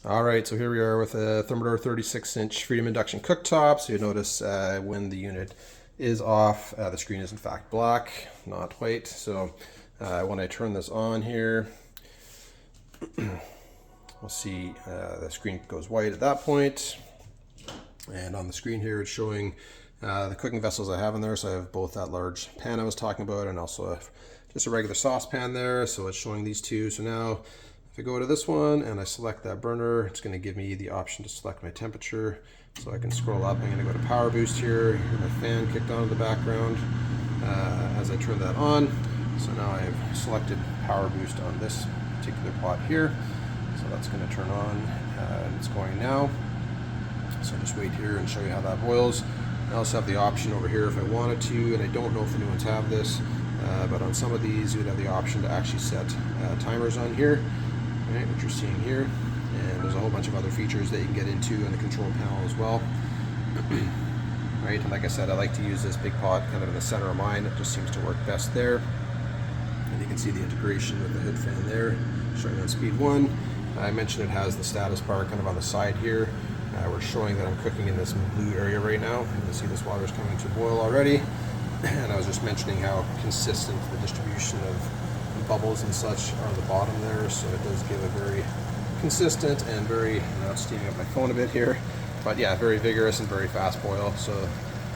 All right, so here we are with a Thermador 36-inch Freedom Induction cooktop. So you notice when the unit is off, the screen is in fact black, not white. So when I turn this on here, we'll see the screen goes white at that point. And on the screen here, it's showing the cooking vessels I have in there. So I have both that large pan I was talking about and also just a regular saucepan there. So it's showing these two. So now if I go to this one and I select that burner, it's going to give me the option to select my temperature. So I can scroll up. I'm going to go to power boost here. Hear my fan kicked on in the background as I turn that on. So now I've selected power boost on this particular pot here. So that's going to turn on and it's going now. So just wait here and show you how that boils. I also have the option over here if I wanted to, and I don't know if the new ones have this, but on some of these you would have the option to actually set timers on here, right, which you're seeing here. And there's a whole bunch of other features that you can get into in the control panel as well. Right, and like I said, I like to use this big pot kind of in the center of mine. It just seems to work best there. And you can see the integration with the hood fan there, showing on speed 1. I mentioned it has the status bar kind of on the side here. We're showing that I'm cooking in this blue area right now. You can see this water is coming to a boil already. And I was just mentioning how consistent the distribution of bubbles and such are on the bottom there. So it does give a very consistent and very, now it's steaming up my phone a bit here, but yeah, very vigorous and very fast boil. So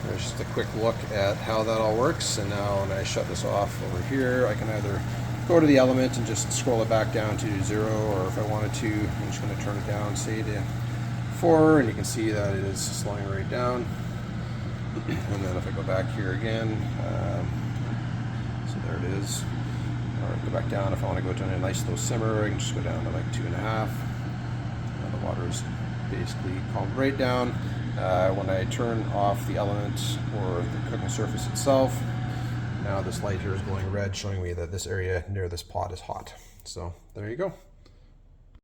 there's just a quick look at how that all works. And now when I shut this off over here, I can either go to the element and just scroll it back down to 0, or if I wanted to, I'm just going to turn it down, say to 4, and you can see that it is slowing right down. And then if I go back here again, so there it is. Or go back down if I want to go to a nice low simmer. I can just go down to like 2.5. Now the water is basically calmed right down. When I turn off the element or the cooking surface itself, now this light here is glowing red, showing me that this area near this pot is hot. So there you go.